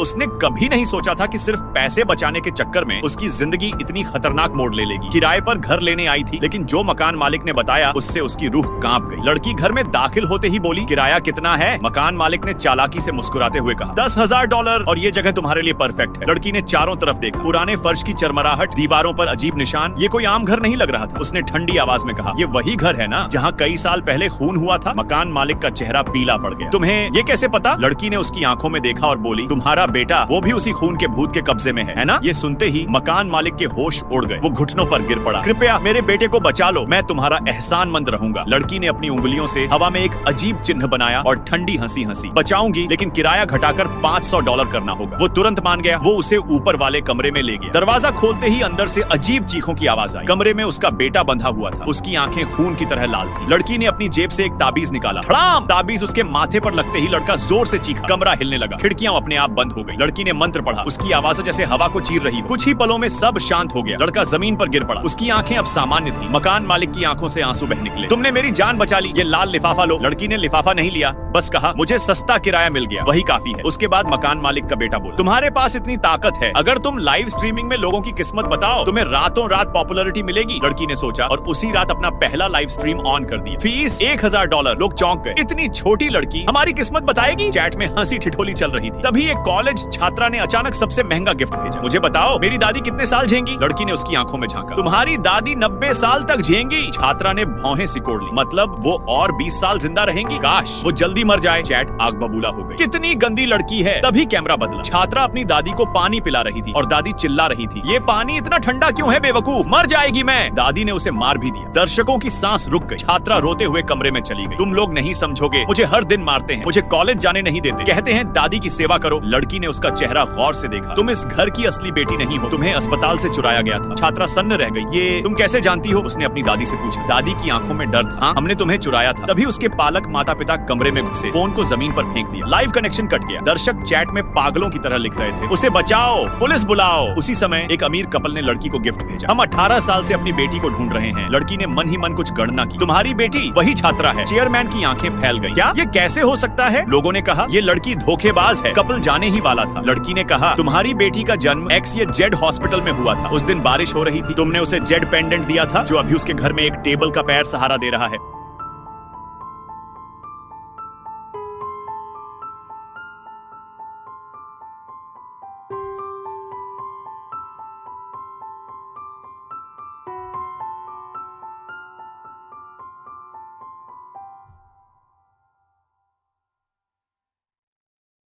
उसने कभी नहीं सोचा था कि सिर्फ पैसे बचाने के चक्कर में उसकी जिंदगी इतनी खतरनाक मोड़ ले लेगी। किराए पर घर लेने आई थी, लेकिन जो मकान मालिक ने बताया उससे उसकी रूह कांप गई। लड़की घर में दाखिल होते ही बोली, किराया कितना है? मकान मालिक ने चालाकी से मुस्कुराते हुए कहा, $10,000 और ये जगह तुम्हारे लिए परफेक्ट है। लड़की ने चारों तरफ देखा, पुराने फर्श की चरमराहट, दीवारों पर अजीब निशान, ये कोई आम घर नहीं लग रहा था। उसने ठंडी आवाज में कहा, ये वही घर है ना जहाँ कई साल पहले खून हुआ था? मकान मालिक का चेहरा पीला पड़ गया। तुम्हें ये कैसे पता? लड़की ने उसकी आंखों में देखा और बोली, तुम्हारा बेटा वो भी उसी खून के भूत के कब्जे में है ना? ये सुनते ही मकान मालिक के होश उड़ गए। वो घुटनों पर गिर पड़ा। कृपया मेरे बेटे को बचा लो, मैं तुम्हारा एहसानमंद रहूंगा। लड़की ने अपनी उंगलियों से हवा में एक अजीब चिन्ह बनाया और ठंडी हंसी हंसी, बचाऊंगी लेकिन किराया घटाकर $500 करना होगा। वो तुरंत मान गया। वो उसे ऊपर वाले कमरे में ले गया। दरवाजा खोलते ही अंदर से अजीब चीखों की आवाज आई। कमरे में उसका बेटा बंधा हुआ था। उसकी आंखें खून की तरह लाल थी। लड़की ने अपनी जेब से एक ताबीज निकाला। हड़ाम! ताबीज उसके माथे पर लगते ही लड़का जोर से चीखा। कमरा हिलने लगा। खिड़कियां अपने आप बंद हो गई। लड़की ने मंत्र पढ़ा। उसकी आवाज जैसे हवा को चीर रही हो। कुछ ही पलों में सब शांत हो गया। लड़का जमीन पर गिर पड़ा। उसकी आंखें अब सामान्य थी। मकान मालिक की आंखों से आंसू बह निकले। तुमने मेरी जान बचा ली, ये लाल लिफाफा लो। लड़की ने लिफाफा नहीं लिया, बस कहा, मुझे सस्ता किराया मिल गया, वही काफी है। उसके बाद मकान मालिक का बेटा बोला, तुम्हारे पास इतनी ताकत है, अगर तुम लाइव स्ट्रीमिंग में लोगों की किस्मत बताओ, तुम्हें रातों रात पॉपुलैरिटी मिलेगी। लड़की ने सोचा और उसी रात अपना पहला लाइव स्ट्रीम ऑन कर दिया। फीस $1,000। लोग चौंक गए। इतनी छोटी लड़की हमारी किस्मत बताएगी? चैट में हंसी ठिठोली चल रही थी। तभी एक कॉलेज छात्रा ने अचानक सबसे महंगा गिफ्ट भेजा। मुझे बताओ, मेरी दादी कितने साल झेंगी? लड़की ने उसकी आंखों में झांका। तुम्हारी दादी 90 साल तक झेंगी। छात्रा ने भौहें सिकोड़ ली। मतलब वो और 20 साल जिंदा रहेंगी? काश वो जल्दी मर जाए। चैट आग बबूला हो गई। कितनी गंदी लड़की है। तभी कैमरा बदला। छात्रा अपनी दादी को पानी पिला रही थी और दादी चिल्ला रही थी, ये पानी इतना ठंडा क्यों है बेवकूफ, मर जाएगी मैं। दादी ने उसे मार भी दिया। दर्शकों की सांस रुक गई। छात्रा रोते हुए कमरे में चली गई। तुम लोग नहीं समझोगे, मुझे हर दिन मारते हैं, मुझे कॉलेज जाने नहीं देते, कहते हैं दादी की सेवा करो। लड़की ने उसका चेहरा गौर से देखा। तुम इस घर की असली बेटी नहीं हो, तुम्हें अस्पताल से चुराया गया था। छात्रा सन्न रह गई। ये तुम कैसे जानती हो? उसने अपनी दादी से पूछा। दादी की आंखों में डर था। हाँ, हमने तुम्हें चुराया था। तभी उसके पालक माता पिता कमरे में घुसे, फोन को जमीन पर फेंक दिया। लाइव कनेक्शन कट गया। दर्शक चैट में पागलों की तरह लिख रहे थे, उसे बचाओ, पुलिस बुलाओ। उसी समय एक अमीर कपल ने लड़की को गिफ्ट भेजा। हम 18 साल से अपनी बेटी को ढूंढ रहे हैं। लड़की ने मन ही मन कुछ गणना की। तुम्हारी बेटी वही छात्रा है। चेयरमैन की आंखें फैल गई। क्या ये कैसे हो सकता है? लोगों ने कहा, ये लड़की धोखेबाज है। कपल जाने ही वाला था। लड़की ने कहा, तुम्हारी बेटी का जन्म XYZ हॉस्पिटल में हुआ था। उस दिन बारिश हो रही थी। तुमने उसे जेड पेंडेंट दिया था जो अभी उसके घर में एक टेबल का पैर सहारा दे रहा है।